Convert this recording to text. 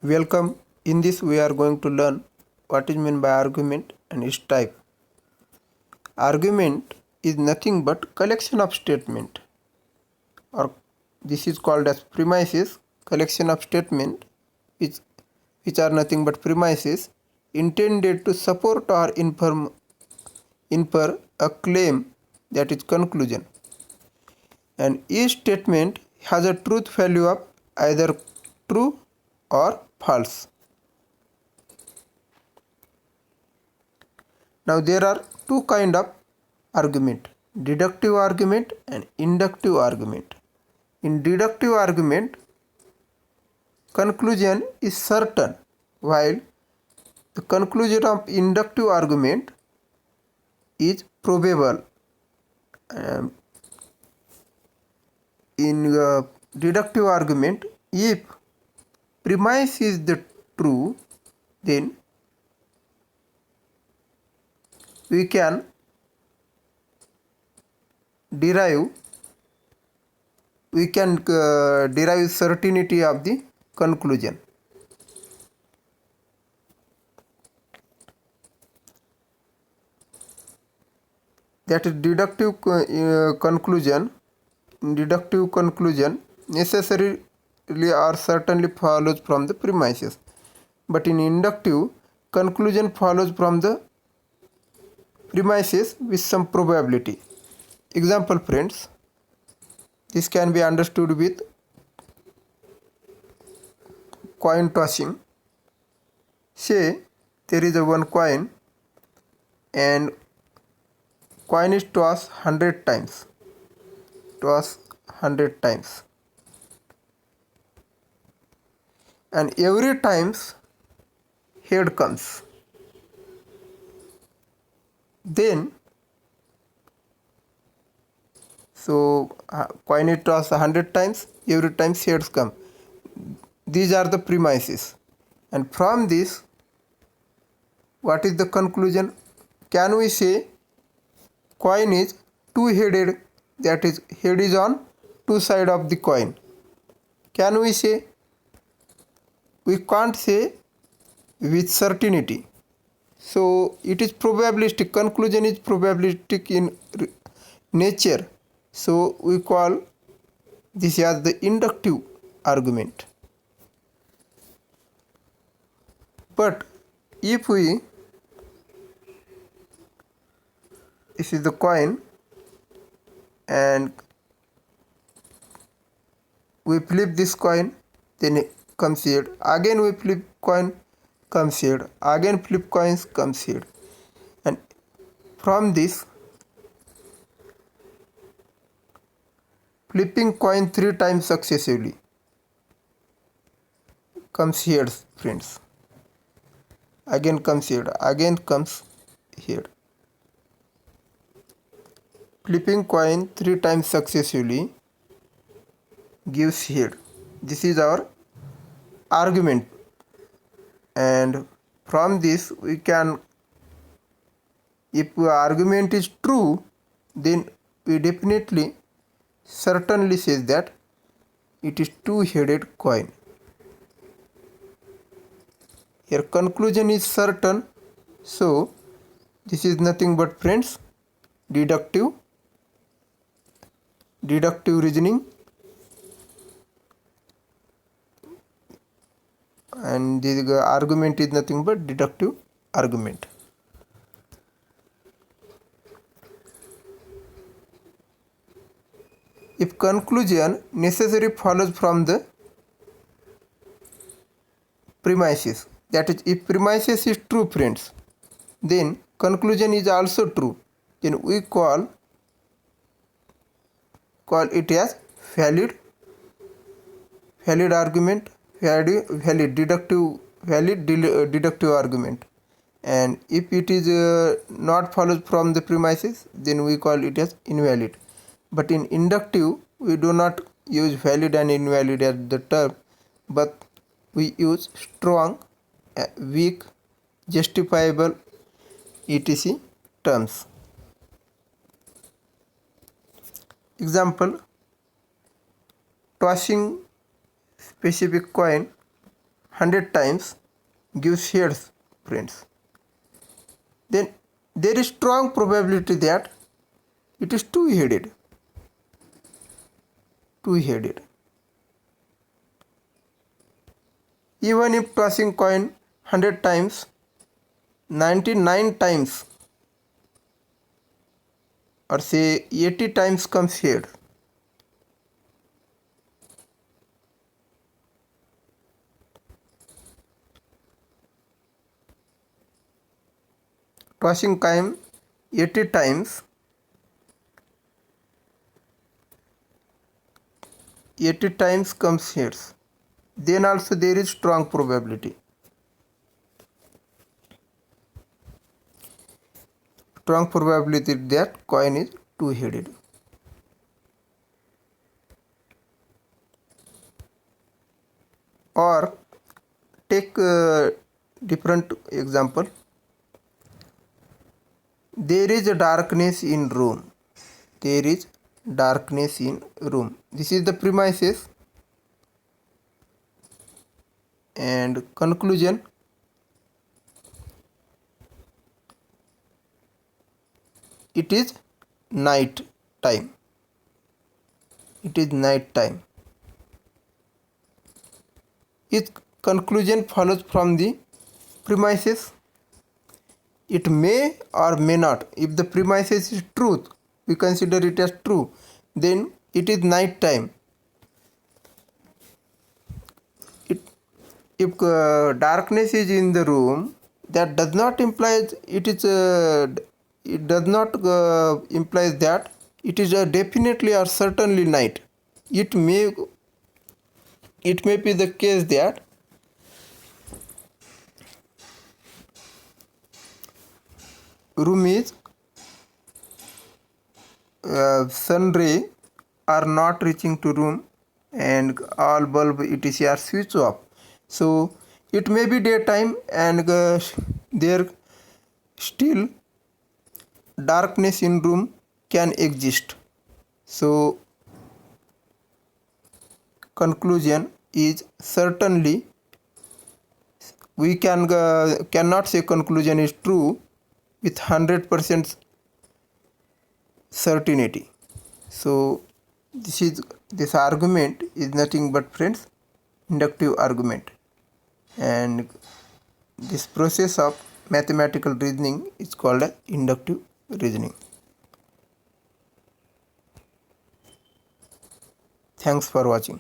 Welcome. In this we are going to learn what is meant by argument and its type. Argument is nothing but collection of statement, or this is called as premises, collection of statement which are nothing but premises intended to support or infer a claim, that is conclusion. And each statement has a truth value of either true or false. Now there are two kind of argument, deductive argument and inductive argument. In deductive argument, conclusion is certain, while the conclusion of inductive argument is probable. In deductive argument, if premise is the true, then we can derive certainty of the conclusion. That is deductive conclusion. In deductive conclusion necessarily or certainly follows from the premises, but in inductive conclusion follows from the premises with some probability. Example, friends, this can be understood with coin tossing. Say there is a one coin and coin is tossed 100 times. And every times head comes. Then coin is tossed 100 times, every time heads come. These are the premises, and from this what is the conclusion? Can we say coin is two-headed, that is head is on two sides of the coin? Can we say? We can't say with certainty. So it is probabilistic. Conclusion is probabilistic in nature. So we call this as the inductive argument. But if this is the coin and we flip this coin, then it comes head. Again we flip coin, comes head. Again flip coins, comes head. And from this, flipping coin 3 times successively comes heads, friends. Again comes head. Again comes head. Flipping coin 3 times successively gives head. This is our argument, and from this we can, if the argument is true, then we definitely certainly says that it is two-headed coin. Here conclusion is certain, so this is nothing but, friends, deductive reasoning, and the argument is nothing but deductive argument. If conclusion necessarily follows from the premises, that is, if premises is true, friends, then conclusion is also true, then we call it as valid argument, valid deductive argument. And if it is not follows from the premises, then we call it as invalid. But in inductive we do not use valid and invalid as the term, but we use strong, weak, justifiable, etc. terms. Example, tossing specific coin 100 times gives heads, friends, then there is strong probability that it is two-headed. Even if tossing coin 100 times, 99 times or say 80 times comes here. Tossing coin 80 times, 80 times comes here. Then also there is strong probability. Strong probability that coin is two-headed. Or take a different example. There is a darkness in room. There is darkness in room. This is the premises and conclusion. It is night time. It is night time. Its conclusion follows from the premises. It may or may not. If the premises is truth, we consider it as true, then it is night time. If darkness is in the room, that does not imply it is. It does not implies that it is definitely or certainly night. It may be the case that room is sun ray are not reaching to room and all bulb etc are switched off. So it may be daytime and there still darkness in room can exist. So conclusion is certainly we cannot say conclusion is true with 100% certainty. So this argument is nothing but, friends, inductive argument, and this process of mathematical reasoning is called as inductive reasoning. Thanks for watching.